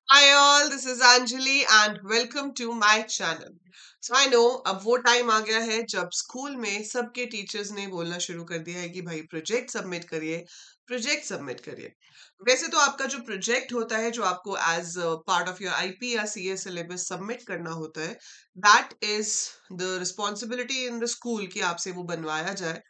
Hi all, this is Anjali and welcome to my channel. So I know अब वो time आ गया है जब स्कूल में सबके टीचर्स ने बोलना शुरू कर दिया है कि भाई प्रोजेक्ट सबमिट करिए। वैसे तो आपका जो प्रोजेक्ट होता है जो आपको as part of your IP या सीए सिलेबस सबमिट करना होता है, that is the responsibility in the school कि आपसे वो बनवाया जाए,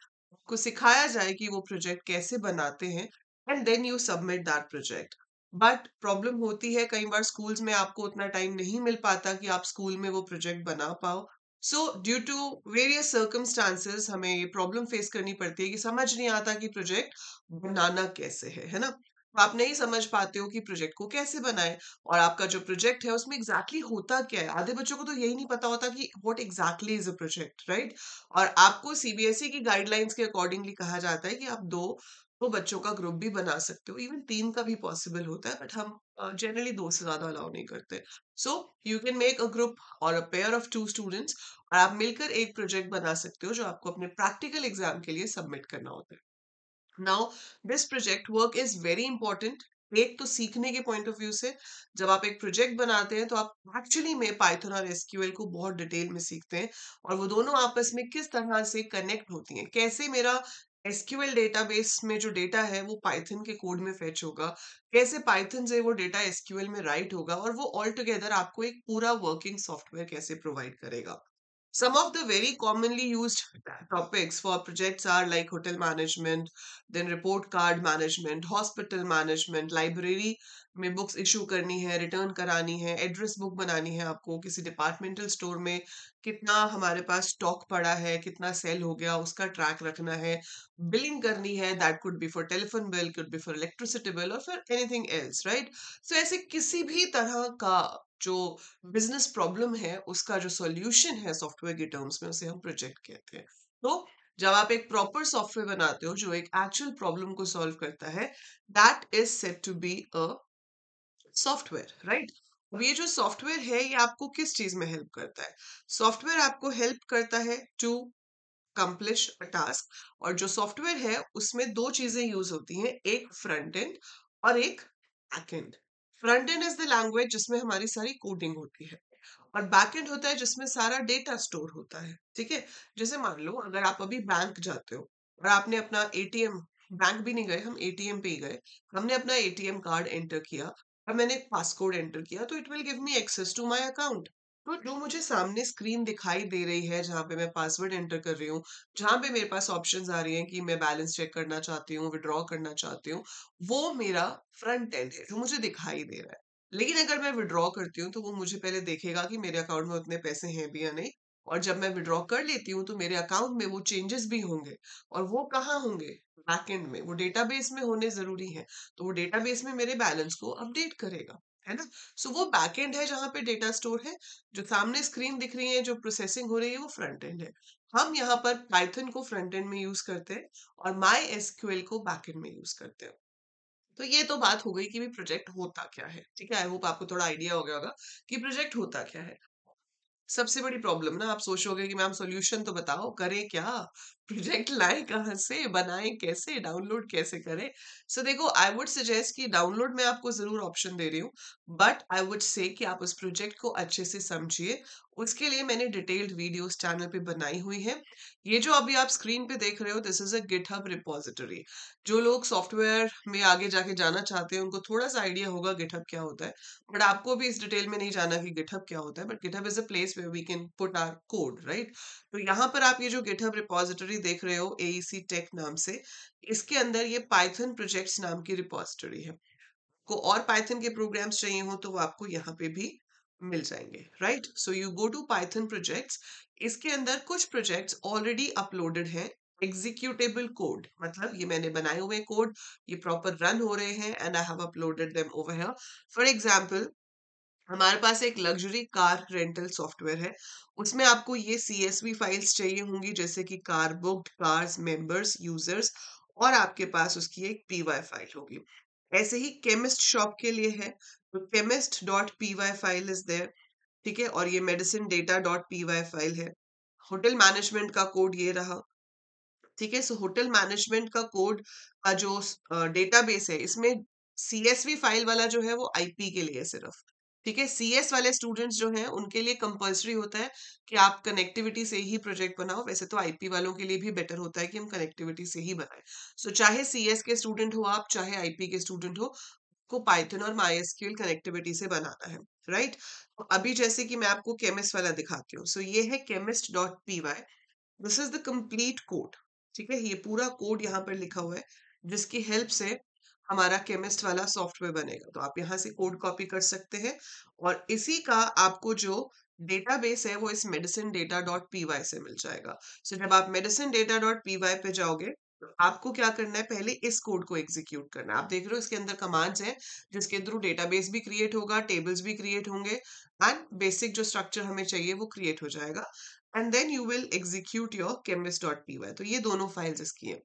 को सिखाया जाए कि वो प्रोजेक्ट कैसे बनाते हैं and then you submit that project. But problem होती है कई बार स्कूल्स में आपको उतना टाइम नहीं मिल पाता कि आप स्कूल में वो प्रोजेक्ट बना पाओ। So due to various circumstances हमें ये प्रॉब्लम फेस करनी पड़ती है कि समझ नहीं आता कि प्रोजेक्ट बनाना कैसे है ना। तो आप नहीं समझ पाते हो कि प्रोजेक्ट को कैसे बनाएं, और आपका जो प्रोजेक्ट है उसमें एग्जैक्टली होता क्या है। आधे बच्चों को तो यही नहीं पता होता कि what exactly is a project, right. और आपको सीबीएसई की गाइडलाइंस के अकॉर्डिंगली कहा जाता है कि आप दो बच्चों का ग्रुप भी बना सकते हो, इवन तीन का भी पॉसिबल होता है, बट हम जनरली दो से ज्यादा अलाउ नहीं करते। So you can make a group और a pair of two students, और आप मिलकर एक प्रोजेक्ट बना सकते हो जो आपको अपने प्रैक्टिकल एग्जाम के लिए सबमिट करना होता है। Now this project work is very important. एक तो सीखने के पॉइंट ऑफ व्यू से, जब आप एक प्रोजेक्ट बनाते हैं तो आप एक्चुअली में पाइथन और एसक्यूएल को बहुत डिटेल में सीखते हैं, और वो दोनों आपस में किस तरह से कनेक्ट होती हैं, कैसे मेरा एसक्यूएल डेटाबेस में जो डेटा है वो पाइथन के कोड में फेच होगा, कैसे पाइथन से वो डेटा एसक्यूएल में राइट होगा, और वो ऑल टुगेदर आपको एक पूरा वर्किंग सॉफ्टवेयर कैसे प्रोवाइड करेगा। Some of the very commonly used topics for projects are like hotel management, then report card management, hospital management, library में बुक्स इशू करनी है, रिटर्न करानी है, एड्रेस बुक बनानी है आपको किसी डिपार्टमेंटल स्टोर में, कितना हमारे पास स्टॉक पड़ा है, कितना सेल हो गया, उसका ट्रैक रखना है, बिलिंग करनी है, that could be for telephone bill, could be for electricity bill और फिर एनीथिंग एल्स, राइट। सो ऐसे किसी भी तरह का जो बिजनेस प्रॉब्लम है उसका जो सॉल्यूशन है सॉफ्टवेयर के टर्म्स में, उसे हम प्रोजेक्ट कहते हैं। तो जब आप एक प्रॉपर सॉफ्टवेयर बनाते हो जो एक एक्चुअल प्रॉब्लम को सॉल्व करता है, that is said to be a software, right. अब ये जो सॉफ्टवेयर है ये आपको किस चीज में हेल्प करता है? सॉफ्टवेयर आपको हेल्प करता है टू accomplish a task, और जो सॉफ्टवेयर है उसमें दो चीजें यूज होती हैं, एक फ्रंट एंड और एक back and. Front end is the language जिसमें हमारी सारी कोडिंग होती है, और बैक एंड होता है जिसमें सारा डेटा स्टोर होता है, ठीक है। जैसे मान लो अगर आप अभी बैंक जाते हो और आपने अपना एटीएम, बैंक भी नहीं गए, हम एटीएम पे ही गए, हमने अपना एटीएम कार्ड एंटर किया और मैंने एक पासकोड एंटर किया, तो it will give me access to my account. तो जो मुझे सामने स्क्रीन दिखाई दे रही है जहाँ पे मैं पासवर्ड एंटर कर रही हूँ, जहाँ पे मेरे पास ऑप्शंस आ रही हैं कि मैं बैलेंस चेक करना चाहती हूँ, विड्रॉ करना चाहती हूँ, वो मेरा फ्रंट एंड है जो मुझे दिखाई दे रहा है। लेकिन अगर मैं विड्रॉ करती हूँ तो वो मुझे पहले देखेगा कि मेरे अकाउंट में उतने पैसे हैं भी या नहीं, और जब मैं विड्रॉ कर लेती हूँ तो मेरे अकाउंट में वो चेंजेस भी होंगे, और वो कहाँ होंगे? बैकएंड में, वो डेटाबेस में होने जरूरी है। तो वो डेटाबेस में मेरे बैलेंस को अपडेट करेगा, है ना। सो वो बैकएंड है जहाँ पे डेटा स्टोर है, जो सामने स्क्रीन दिख रही है, जो प्रोसेसिंग हो रही है, वो फ्रंट एंड है। हम यहाँ पर पाइथन को फ्रंट एंड में यूज करते हैं और माई एसक्यूएल को बैक एंड में यूज करते हैं। तो ये तो बात हो गई कि भी प्रोजेक्ट होता क्या है, ठीक है। आई होप आपको थोड़ा आइडिया हो गया होगा कि प्रोजेक्ट होता क्या है। सबसे बड़ी प्रॉब्लम ना, आप सोचोगे कि मैम सॉल्यूशन तो बताओ, करें क्या? प्रोजेक्ट लाएं कहाँ से, बनाएं कैसे, डाउनलोड कैसे करें? सो देखो, आई वुड सजेस्ट कि डाउनलोड में आपको जरूर ऑप्शन दे रही हूँ, बट आई वुड से कि आप उस प्रोजेक्ट को अच्छे से समझिए। उसके लिए मैंने डिटेल्ड वीडियोस चैनल पे बनाई हुई है। ये जो अभी आप स्क्रीन पे देख रहे हो, this is a GitHub repository. जो लोग सॉफ्टवेयर में आगे जाके जाना चाहते हैं उनको थोड़ा सा आइडिया होगा गिटहब क्या होता है, बट आपको भी इस डिटेल में नहीं जाना कि गिटहब क्या होता है। But GitHub is a place where we can put our code, right. तो यहाँ पर आप ये जो गिटहब रिपोजिटरी देख रहे हो एईसी टेक नाम से, इसके अंदर ये पाइथन प्रोजेक्ट्स नाम की रिपोजिटरी है। को और पाइथन के प्रोग्राम्स चाहिए हो तो वो आपको यहाँ पे भी मिल जाएंगे, right. So you go to Python projects. इसके अंदर कुछ प्रोजेक्ट्स ऑलरेडी अपलोडेड हैं, एग्जीक्यूटेबल कोड, मतलब ये मैंने बनाए हुए कोड, ये प्रॉपर रन हो रहे हैं and I have uploaded them over here. For example, हमारे पास एक लग्जरी कार रेंटल सॉफ्टवेयर है, उसमें आपको ये सीएसवी फाइल्स चाहिए होंगी, जैसे कि car booked, cars, members, users, और आपके पास उसकी एक पीवाई फाइल होगी। ऐसे ही केमिस्ट शॉप के लिए है, तो chemist dot PY file is there, ठीक है। और ये medicine data dot PY file है। होटल मैनेजमेंट का कोड ये रहा, ठीक है। सो होटल मैनेजमेंट का कोड का जो डेटाबेस है, इसमें सीएसवी फाइल वाला जो है वो आईपी के लिए है सिर्फ। ठीक है, सीएस वाले स्टूडेंट्स जो हैं उनके लिए कंपल्सरी होता है कि आप कनेक्टिविटी से ही प्रोजेक्ट बनाओ। वैसे तो आईपी वालों के लिए भी बेटर होता है कि हम कनेक्टिविटी से ही बनाएं। सो चाहे सीएस के स्टूडेंट हो आप, चाहे आईपी के स्टूडेंट हो, को पाइथन और माइस्क्यूएल कनेक्टिविटी से बनाना है, राइट? तो अभी जैसे कि मैं आपको केमिस्ट वाला दिखाती हूँ। सो ये है chemist dot P Y, this is the complete code. ठीक है, ये पूरा कोड यहाँ पर लिखा हुआ है जिसकी हेल्प से हमारा केमिस्ट वाला सॉफ्टवेयर बनेगा। तो आप यहाँ से कोड कॉपी कर सकते हैं और इसी का आपको जो डेटाबेस है वो इस medicine data dot P Y से मिल जाएगा। सो जब आप medicine data dot P Y पे जाओगे तो आपको क्या करना है, पहले इस कोड को एग्जीक्यूट करना है। आप देख रहे हो इसके अंदर कमांड्स हैं जिसके थ्रू डेटाबेस भी क्रिएट होगा, टेबल्स भी क्रिएट होंगे एंड बेसिक जो स्ट्रक्चर हमें चाहिए वो क्रिएट हो जाएगा। And then you will execute your chemist dot P Y. तो ये दोनों फाइल्स इसकी हैं।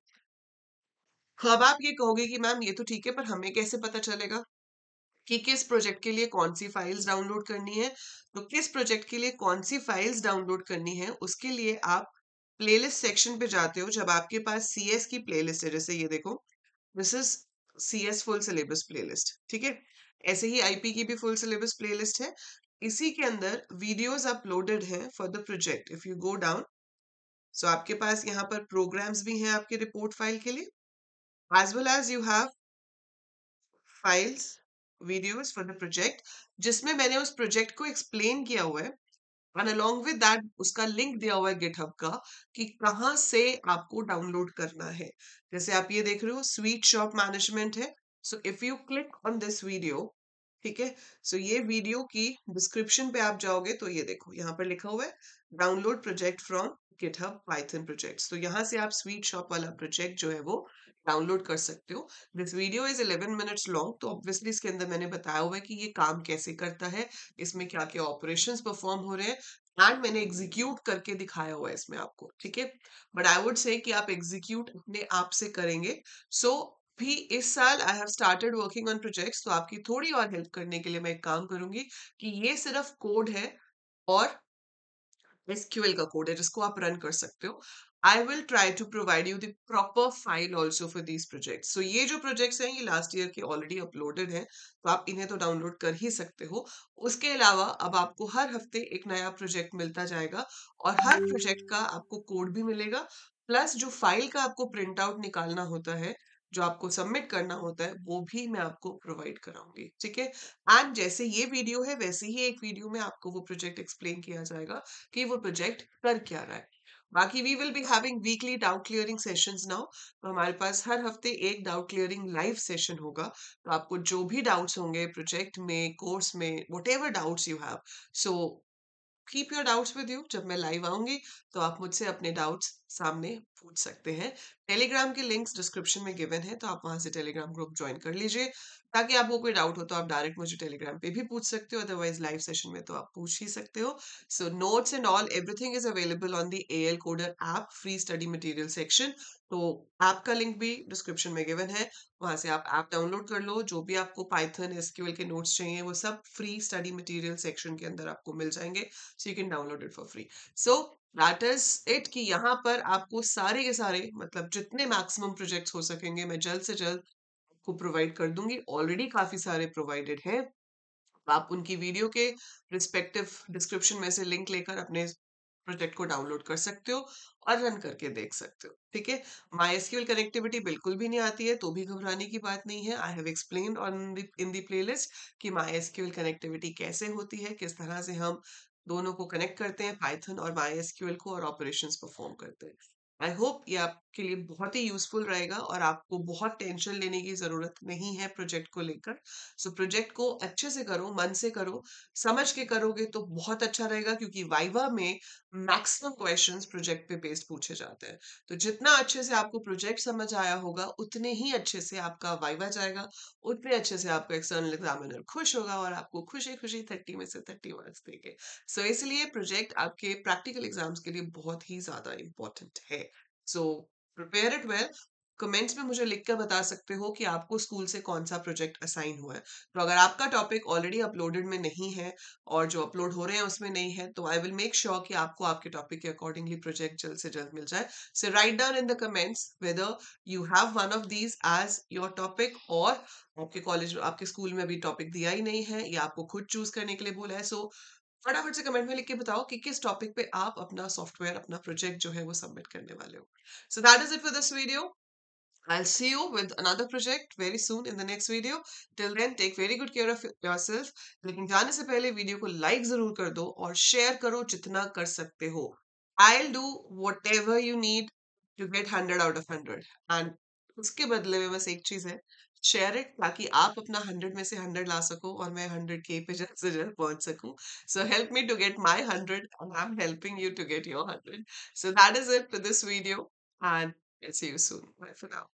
तो अब आप ये कहोगे कि मैम ये तो ठीक है, पर हमें कैसे पता चलेगा कि किस प्रोजेक्ट के लिए कौन सी फाइल्स डाउनलोड करनी है? तो किस प्रोजेक्ट के लिए कौन सी फाइल्स डाउनलोड करनी है, उसके लिए आप प्लेलिस्ट सेक्शन पे जाते हो। जब आपके पास सीएस की प्लेलिस्ट है, जैसे ये देखो, this is CS full syllabus playlist. ठीक है, ऐसे ही आईपी की भी फुल सिलेबस प्लेलिस्ट है। इसी के अंदर वीडियोस अपलोडेड हैं for the project. If you go down, so आपके पास यहाँ पर प्रोग्राम्स भी हैं आपके रिपोर्ट फाइल के लिए, as well as you have files, videos for the project, जिसमें मैंने उस प्रोजेक्ट को एक्सप्लेन किया हुआ है एंड अलोंग विद दैट उसका लिंक दिया हुआ है गिटहब का कि कहाँ से आपको डाउनलोड करना है। जैसे आप ये देख रहे हो, स्वीट शॉप मैनेजमेंट है। So if you click on this video, ठीक है, सो ये वीडियो की डिस्क्रिप्शन पे आप जाओगे तो ये देखो यहाँ पर लिखा हुआ है download project from GitHub Python projects. तो यहाँ से आप स्वीट शॉप वाला प्रोजेक्ट जो है वो डाउनलोड कर सकते हो। This video is 11 minutes long, तो ऑब्वियसली इसके अंदर मैंने बताया हुआ है कि ये काम कैसे करता है, इसमें क्या क्या ऑपरेशंस परफॉर्म हो रहे हैं एंड मैंने एग्जीक्यूट करके दिखाया हुआ है इसमें आपको। ठीक है, बट आई वुड से कि आप एग्जीक्यूट अपने आप से करेंगे। सो भी इस साल I have started working on projects, तो आपकी थोड़ी और हेल्प करने के लिए मैं एक काम करूंगी कि ये सिर्फ कोड है और एसक्यूएल का कोड है जिसको आप रन कर सकते हो। I will try to provide you the proper file also for these projects. So ये जो प्रोजेक्ट्स हैं ये लास्ट ईयर के ऑलरेडी अपलोडेड हैं, तो आप इन्हें तो डाउनलोड कर ही सकते हो। उसके अलावा अब आपको हर हफ्ते एक नया प्रोजेक्ट मिलता जाएगा और हर प्रोजेक्ट का आपको कोड भी मिलेगा, प्लस जो फाइल का आपको प्रिंट आउट निकालना होता है, जो आपको सबमिट करना होता है, वो भी मैं आपको प्रोवाइड कराऊंगी। ठीक है, एंड जैसे ये वीडियो है वैसे ही एक वीडियो में आपको वो प्रोजेक्ट एक्सप्लेन किया जाएगा कि वो प्रोजेक्ट कर क्या रहा है। बाकी we will be having weekly doubt clearing sessions now. तो हमारे पास हर हफ्ते एक डाउट क्लियरिंग लाइव सेशन होगा। तो आपको जो भी डाउट्स होंगे प्रोजेक्ट में, कोर्स में, whatever doubts you have, so keep your doubts with you. जब मैं लाइव आऊंगी तो आप मुझसे अपने डाउट्स सामने पूछ सकते हैं। टेलीग्राम के लिंक्स डिस्क्रिप्शन में गिवन है, तो आप वहां से टेलीग्राम ग्रुप ज्वाइन कर लीजिए ताकि आपको कोई डाउट हो तो आप डायरेक्ट मुझे टेलीग्राम पे भी पूछ सकते हो, अदरवाइज लाइव सेशन में तो आप पूछ ही सकते हो। So notes and all everything is available on the AL coder app free study material section. तो ऐप का लिंक भी डिस्क्रिप्शन में गिवन है, वहां से आप ऐप डाउनलोड कर लो। जो भी आपको पाइथन एसक्यूएल के नोट्स चाहिए वो सब फ्री स्टडी मटेरियल सेक्शन के अंदर आपको मिल जाएंगे। सो you can download it for free. So that is it कि यहाँ पर आपको सारे के सारे मतलब जितने मैक्सिमम प्रोजेक्ट्स हो सकेंगे मैं जल्द से जल्द आपको प्रोवाइड कर दूंगी। ऑलरेडी काफी सारे प्रोवाइडेड हैं, आप उनकी वीडियो के रिस्पेक्टिव डिस्क्रिप्शन में से लिंक लेकर अपने प्रोजेक्ट को डाउनलोड कर सकते हो और रन करके देख सकते हो। ठीक है, MySQL कनेक्टिविटी बिल्कुल भी नहीं आती है तो भी घबराने की बात नहीं है। I have explained on in the playlist कि MySQL कनेक्टिविटी कैसे होती है, किस तरह से हम दोनों को कनेक्ट करते हैं, पाइथन और MySQL को, और ऑपरेशंस परफॉर्म करते हैं। आई होप ये आपके लिए बहुत ही यूजफुल रहेगा और आपको बहुत टेंशन लेने की जरूरत नहीं है प्रोजेक्ट को लेकर। सो प्रोजेक्ट को अच्छे से करो, मन से करो, समझ के करोगे तो बहुत अच्छा रहेगा, क्योंकि वाइवा में मैक्सिमम क्वेश्चंस प्रोजेक्ट पे बेस्ड पूछे जाते हैं। तो जितना अच्छे से आपको प्रोजेक्ट समझ आया होगा उतने ही अच्छे से आपका वाइवा जाएगा, उतने अच्छे से आपका एक्सटर्नल एग्जामिनर खुश होगा और आपको खुशी खुशी 30 में से 30 मार्क्स देंगे। सो इसलिए प्रोजेक्ट आपके प्रैक्टिकल एग्जाम्स के लिए बहुत ही ज्यादा इंपॉर्टेंट है। So prepare it well, comments में मुझे लिख कर बता सकते हो कि आपको स्कूल से कौन-सा प्रोजेक्ट असाइन हुआ है। तो अगर आपका टॉपिक ऑलरेडी अपलोडेड में नहीं है और जो अपलोड हो रहे हैं उसमें नहीं है, तो आई विल मेक श्योर कि आपको आपके टॉपिक के अकॉर्डिंगली प्रोजेक्ट जल्द से जल्द मिल जाए। So write down in the comments whether you have one of these as your topic, और आपके कॉलेज आपके स्कूल में अभी टॉपिक दिया ही नहीं है या आपको खुद चूज करने के लिए बोला है। सो फटाफट से कमेंट में लिख के बताओ कि किस टॉपिक पे आप अपना सॉफ्टवेयर, अपना प्रोजेक्ट जो है वो सबमिट करने वाले हो। So that is it for this video. I'll see you with another project very soon in the next video. Till then, take very good care of yourself. लेकिन जाने से पहले वीडियो को लाइक जरूर कर दो और शेयर करो जितना कर सकते हो। I'll do whatever you need to get 100 out of 100. And उसके बदले में बस एक चीज है, शेयर इट, ताकि आप अपना 100 में से 100 ला सको और मैं 100K पे जल्द से जल्द पहुंच सकूं। So help me to get my 100 and I'm helping you to get your 100. So that is it for this video and I'll see you soon. Bye for now.